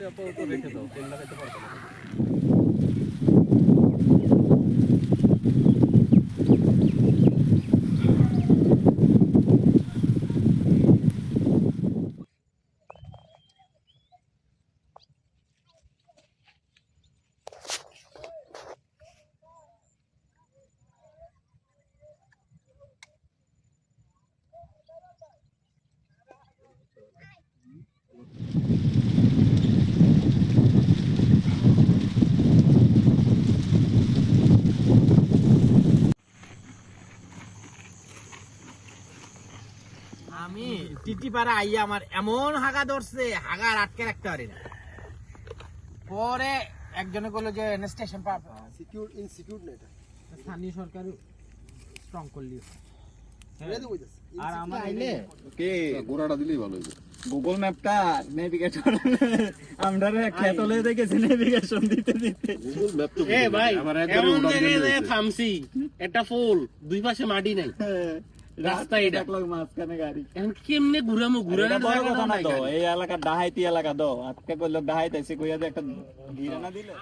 রেখে দাও, তেল লাগাইতে পারবে না। আমি টিটিপাড়া আইয়া আমার এমন হাগা ধরছে, হাগা আটকে রাখতে পারি না। পরে একজনে বললো যে স্টেশন পাবে, সিকিউর ইনসিকিউর না, এটা স্থানীয় সরকার স্ট্রং করলি। রেডি কইতাছে। আর আমরা আইলে কে গোড়াটা দিলেই ভালো হইবে। গুগল ম্যাপটা নেভিগেশন আমরা খেতলে দেখেছি নেভিগেশন দিতে দিতে গুগল ম্যাপ তো এ ভাই আবার একবারে এমন উড়ান জায়গায় দিয়ে যে থামছি, একটা ফুল দুই পাশে মাটি নাই, রাস্তা এটা দেখলাম মাঝখানে গাড়ি। এখন কেমনে ঘুরামো, এটা ঘুরানো বড় জায়গা কথা না নাই তো, গাড়ি। এই এলাকা ডাহাইতি এলাকা তো আজকে কইলো ডাহাইতাইছে কইয়া যে একটা ঘিরে না দিলে